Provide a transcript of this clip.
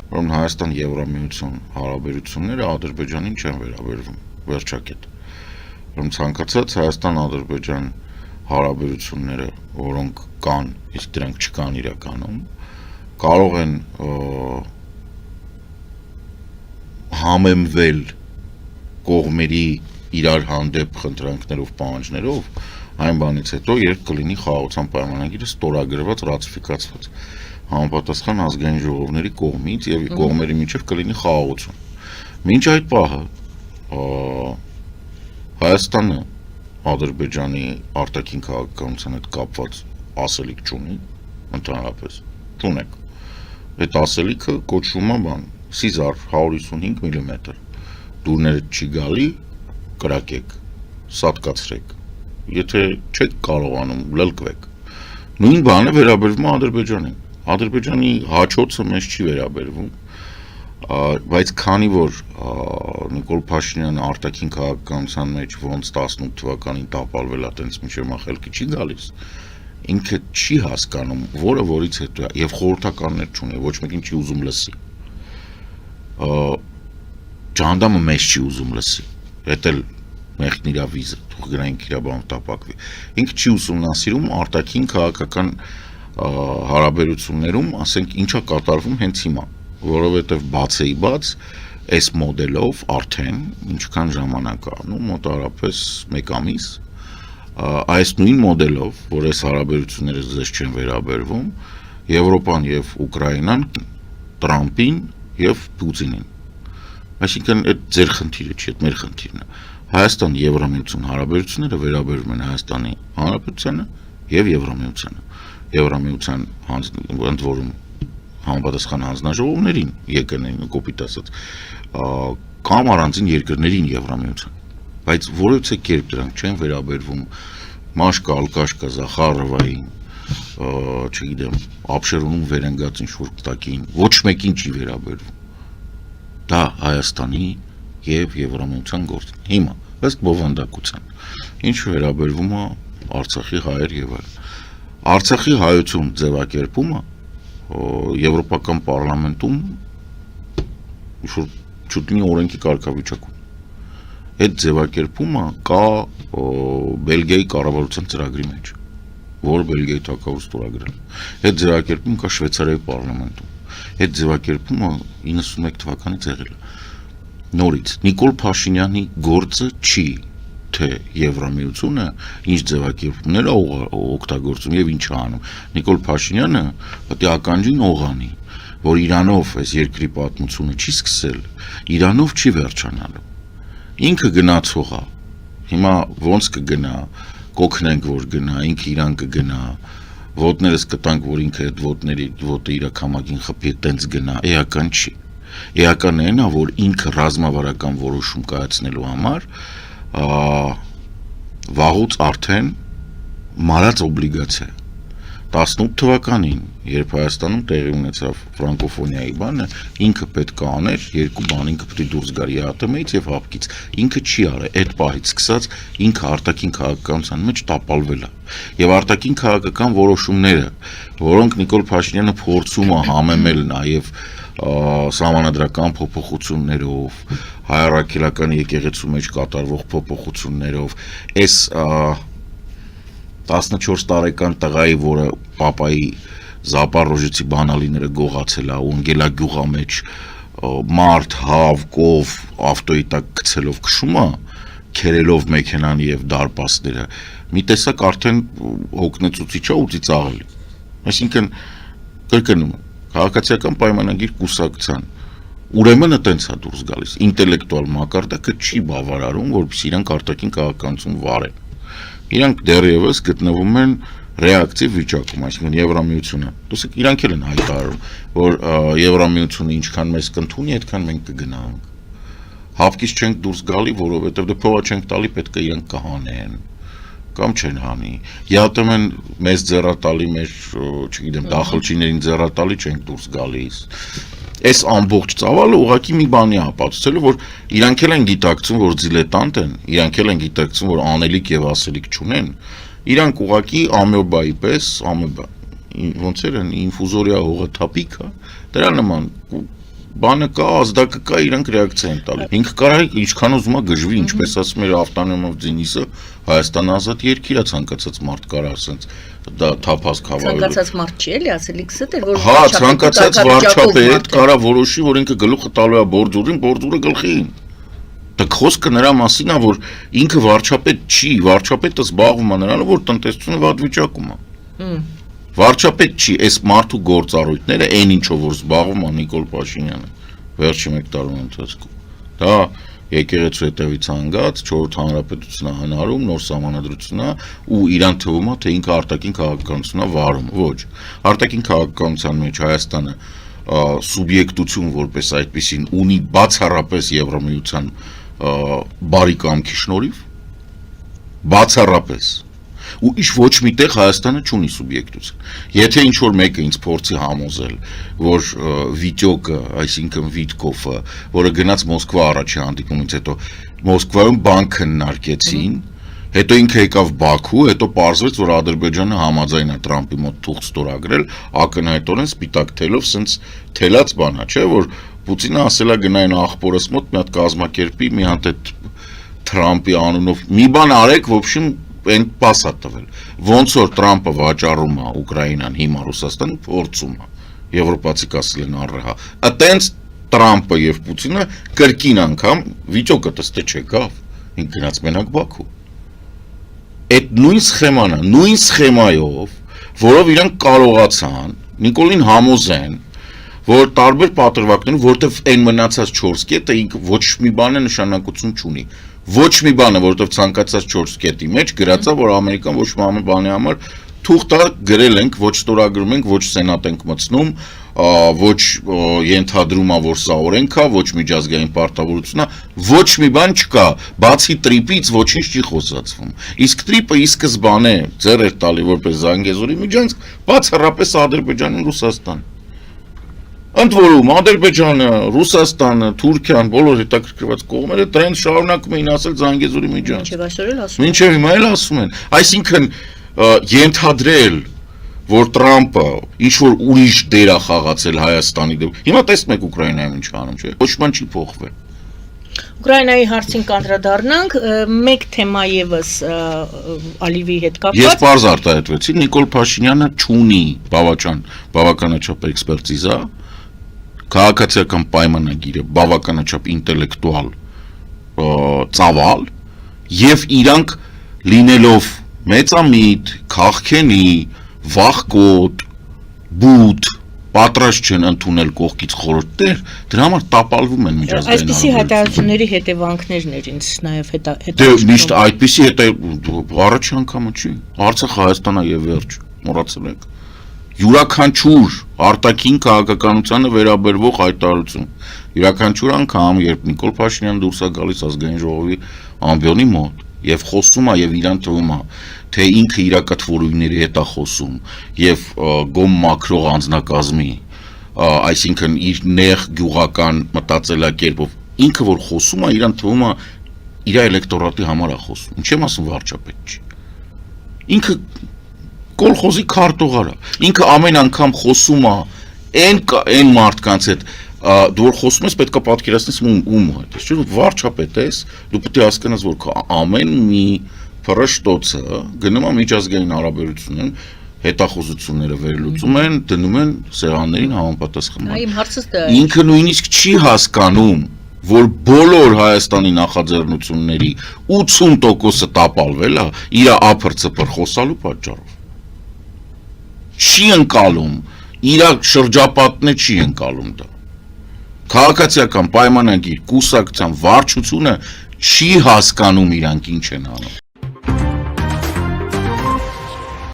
Ուրեմն Հայաստան-Եվրամիություն հարաբերությունները Ադրբեջանին չեն վերաբերվում, վերջակետ։ Ուրեմն ցանկացած Հայաստան-Ադրբեջան հարաբերությունները, որոնք կան, իսկ դրանք չկան իրականում, կարող են համեմվել կողմերի իրար հանդեպ խնդրանքներով, պահանջներով, այն բանից հետո, երբ կլինի խաղաղության պայմանագիրը ստորագրված, ռատիֆիկացված համապատասխան ազգային ժողովների կողմից եւ կողմերի միջև կլինի խաղաղություն։ Մինչ այդ պահը Հայաստանը Ադրբեջանի արտաքին քաղաքականության հետ կապված ասելիք չունի, ընդհանրապես չունեք։ Այդ ասելիքը կոչվում է Սիզար 155 մմ։ Դուրները չի գալի, կրակեք, սատկացրեք։ Եթե չեք կարողանում, լլկվեք։ Նույն բանը վերաբերվում է Ադրբեջանին։ Ադրբեջանի հաչոցը մեզ չի վերաբերվում, բայց քանի որ Նիկոլ Փաշինյանը արտաքին քաղաքականության մեջ ոնց 18 թվականին տապալվել է, այտենց մինչև մախելքի չի գալիս, ինքը չի հասկանում, որը որից հետո է, եւ խորհրդականներ չունի, ոչ մեկին չի ուզում լսի։ Ջանդամը մեզ չի ուզում լսի։ Դա էլ մեղքն իրա վիզը, թող գնայինք իրա բան տապակվի։ Ինքը չի ուսումնասիրում արտաքին քաղաքական հարաբերություններում, ասենք, ինչա կատարվում հենց հիմա, որովհետև բացեի բաց այս մոդելով արդեն ինչքան ժամանակ է, մոտավորապես 1 ամիս, այս նույն մոդելով, որ այս հարաբերությունները ձեզ չեն վերաբերվում, Եվրոպան եւ Ուկրաինան Տրամպին եւ Պուտինին։ Այսինքն այդ ձեր խնդիրը չի, այդ մեր խնդիրն է։ Հայաստան-Եվրամիություն հարաբերությունները վերաբերվում են Հայաստանի Հանրապետությանը եւ Եվրամիությանը։ Եվրամիության ընդ որում համապատասխան հանձնաժողովներին, ԵԿՆ-ին, կոպիտ ասած, կամ առանձին երկրներին Եվրամիության։ Բայց որևէ կերպ դրանք չեն վերաբերվում Մաշկա, Ալկաշկա, Զախարովային, չգիտեմ, Աբշերոնում վերընկած ինչ-որ տակին, ոչ մեկին չի վերաբերվում։ Դա Հայաստանի եւ Եվրամիության գործն է։ Հիմա, ըստ բովանդակության, ինչ վերաբերվում է Արցախի հայեր եւ այլն։ Արցախի հայություն ձևակերպումը Եվրոպական պարլամենտում ինչ-որ չուտնի օրենքի կարգավիճակում։ Այդ ձևակերպումը կա Բելգիայի կառավարության ծրագրի մեջ, որ Բելգիայի թագավոր ստորագրել։ Այդ ձևակերպումը կա Շվեյցարիայի պարլամենտում։ Այդ ձևակերպումը 91 թվականից եղել է։ Նորից Նիկոլ Փաշինյանի գործը չի, թե Եվրամիությունը ինչ ձևակերպումներ է օգտագործում եւ ինչ է անում։ Նիկոլ Փաշինյանը պետք է ականջին օղանի, որ Իրանով այս երկրի պատմությունը չի սկսել, Իրանով չի վերջանալու։ Ինքը գնացող է։ Հիմա ոնց կգնա, կօգնենք որ գնա, ինքը Իրան կգնա, ոտներս կտանք, որ ինքը այդ ոտը իր քամակին խփի, տենց գնա, էական չի։ Էականն այն է, որ ինքը ռազմավարական որոշում կայացնելու համար վաղուց արդեն մարած օբլիգացիա 18 թվականին, երբ Հայաստանում տեղի ունեցավ ֆրանկոֆոնիայի բանը, ինքը պետք է աներ երկու բան, ինքը պետք է դուրս գար ԵԱՏՄ-ից եւ ՀԱՊԿ-ից։ Ինքը չի արել, այդ պահից սկսած ինքը արտաքին քաղաքականության մեջ տապալվել է։ Եվ արտաքին քաղաքական որոշումները, որոնք Նիկոլ Փաշինյանը փորձում է համեմել նաեւ սահմանադրական փոփոխություններով, հայ-առաքելական եկեղեցու մեջ կատարվող փոփոխություններով, այս 14 տարեկան տղայի, որը պապայի Զապարոժեցի բանալիները գողացել է, ունգելա գյուղա մեջ մարդ, հավ, կով, ավտոյի տակ գցելով քշում է, քերելով մեքենան եւ դարպասները, մի տեսակ արդեն հոգնեցուցիչ է ու ծիծաղելի։ Այսինքն կրկնում եմ, քաղաքացիական պայմանագիր կուսակցության ուրեմն այտենց է դուրս գալիս, ինտելեկտուալ մակարդակը չի բավարարում, որպեսզի իրանք արտաքին քաղաքականություն վարեն։ Իրանք դեռևս գտնվում են ռեակտիվ վիճակում, այսինքն Եվրամիությունը։ Դուք իրանք էլ են հայտարարում, որ Եվրամիությունը ինչքան մեզ կընդունի, այդքան մենք կգնանք։ ՀԱՊԿ-ից չենք դուրս գալի, որովհետև դե փողա չենք տալի, պետք է իրանք կհանեն, կամ չեն հանի։ ԵԱՏՄ-ն մեզ ձեռատալի, մեր, չգիտեմ, դախլչիներին ձեռատալի չենք դուրս գալիս։ Այս ամբողջ ծավալը ուղղակի մի բանի է ապացուցելու, որ իրանք էլ են գիտակցում, որ դիլետանտ են, իրանք էլ են գիտակցում, որ անելիք եւ ասելիք չունեն, իրանք ուղղակի ամեբայի պես, ոնց են ինֆուզորիա հողաթափիկը, դրա նման բանը կա, ազդակը կա, իրանք ռեակցիա են տալի։ Ինքը կարող է ինչքան ուզում է գժվի, ինչպես ասում էր Ավտոնոմով Դենիսը, Հայաստանը ազատ երկիր է, ցանկացած մարդ կարող ասենց դա թափած խավարել։ Ցանկացած մարդ չի էլի, ասելիք ստեր, որ հա, ցանկացած վարչապետ կարող որոշի, որ ինքը գլուխը տալու է բորձուրին, բորձուրը գլխին։ Դե խոսքը նրա մասին է, որ ինքը վարչապետ չի, վարչապետը զբաղվում է նրանով, որ տնտեսությունը վատ վիճակում է։ Վարչապետ չի, այս մարդու գործառույթները այն ինչով որ զբաղվում է Նիկոլ Փաշինյանը վերջի 1 տարվա ընթացքում։ Դա եկեղեցու հետևից հանգած 4-րդ հանրապետությունն է հնարում, նոր սահմանադրությունն է ու իրան թվում է, թե ինքը արտաքին քաղաքականությունն է վարում։ Ոչ։ Արտաքին քաղաքականության մեջ Հայաստանը սուբյեկտություն որպես այդպեսին ունի բացառապես Եվրամիության բարի կամքի շնորհիվ, բացառապես ու ինչ ոչ միտեղ Հայաստանը չունի սուբյեկտություն։ Եթե ինչ որ մեկը ինձ փորձի համոզել, որ Վիտյոկը, այսինքն Վիտկոֆը, որը գնաց Մոսկվա առաջի հանդիպումից հետո Մոսկվայում բան քննարկեցին, հետո ինքը եկավ Բաքու, հետո պարզվեց, որ Ադրբեջանը համաձայն է Տրամպի մոտ թուղթ ստորագրել, ակնհայտորեն սպիտակ թելով, սենց թելած բան է, չէ, որ Պուտինը ասել է գնային աղբորս մոտ մի հատ կազմակերպի, մի հատ այդ Տրամպի անունով մի բան արեք, в общем այն պաս է տվել։ Ոնց որ Տրամպը վաճառում է Ուկրաինան, հիմա Ռուսաստանը փորձում է։ Եվրոպացի կասել են առհա։ Այտենց Տրամպը եւ Պուտինը կրկին անգամ վիճակը տստե չեկավ։ Ինք գնաց մենակ Բաքու։ Այդ նույն սխեման է, նույն սխեմայով, որով իրանք կարողացան Նիկոլին համոզեն, որ տարբեր պատրվակներում, որտեվ այն մնացած 4 կետը ինքը ոչ մի բանը նշանակություն չունի։ Ոչ մի բանը, որովհետև ցանկացած 4 կետի մեջ գրածա, որ Ամերիկան ոչ մի բանի համար թուղթ գրել ենք, ոչ ստորագրում ենք, ոչ սենատ ենք մտցնում, ոչ ենթադրում է, որ սա օրենք է, ոչ միջազգային պարտավորություն է, ոչ մի բան չկա, բացի տրիպից ոչինչ չի խոսացվում։ Իսկ տրիպը ի սկզբանե ձեռ էր տալի որպես Զանգեզուրի միջանցք, բացառապես Ադրբեջանն ու Ռուսաստան։ Ընդ որում Ադրբեջանը, Ռուսաստանը, Թուրքիան, բոլոր հետաքրքրված կողմերը դրանց շարունակում էին ասել Զանգեզուրի միջանցք։ Մինչև այսօր էլ ասում են։ Մինչև հիմա էլ ասում են։ Այսինքն ենթադրել, որ Տրամպը ինչ որ ուրիշ դեր է խաղացել Հայաստանի դեմ։ Հիմա տեսնում եք Ուկրաինայում ինչ անում, չէ՞։ Ոչ մի բան չի փոխվել։ Ուկրաինայի հարցին կանդրադառնանք, մեկ թեմա եւս Ալիևի հետ կապված։ Ես բարձ արտահայտվեցի, Նիկոլ Փաշինյանը չունի բավականաչափ էքսպերտիզա, քաղաքացիական պայմանագիրը բավականաչափ ինտելեկտուալ ծավալ եւ իրանք լինելով մեծամիտ, քաղքենի, վախկոտ, բութ, պատրաստ չեն ընդունել կողքից խորհուրդներ, դրա համար տապալվում են միջազգային Այսպիսի հայտարարությունների հետևանքներն էր ինձ նաեւ Դե միշտ այդպիսի առաջի անգամը չի։ Արցախը Հայաստանն է եւ վերջ, մոռացել եք։ Յուրաքանչյուր արտաքին քաղաքականությանը վերաբերվող հայտարարություն։ Յուրաքանչյուր անգամ, երբ Նիկոլ Փաշինյանը դուրս է գալիս ազգային ժողովի ամբիոնի մոտ եւ խոսում է եւ իրան թվում է, թե ինքը իրակատվորույների հետ է խոսում եւ գոմ մակրող անձնակազմի, այսինքն իր նեղ գյուղական մտածելակերպով ինքը որ խոսում է, իրան թվում է իր էլեկտորատի համար է խոսում։ Ինչ եմ ասում վարչապետ չի։ Ինքը կոլխոզի քարտուղար է։ Ինքը ամեն անգամ խոսում է այն մարդկանց հետ, դու որ խոսում ես պետք է պատկերացնես ում հետ, չէ՞ վարչապետ ես, դու պետք է հասկանաս, որ ամեն մի փռշտոցը գնում է միջազգային հարաբերություններին, հետախուզությունները վերլուծում են, դնում են սեղաններին համապատասխան։ Իմ հարցս դա է։ Ինքը նույնիսկ չի հասկանում, որ բոլոր Հայաստանի նախաձեռնությունների 80%-ը տապալվել է իր ափր-ծփր խոսալու պատճառով։ Չի ընկալում, իր շրջապատն չի ընկալում դա։ Քաղաքացիական պայմանագիր, կուսակցության վարչությունը չի հասկանում իրանք ինչ են անում։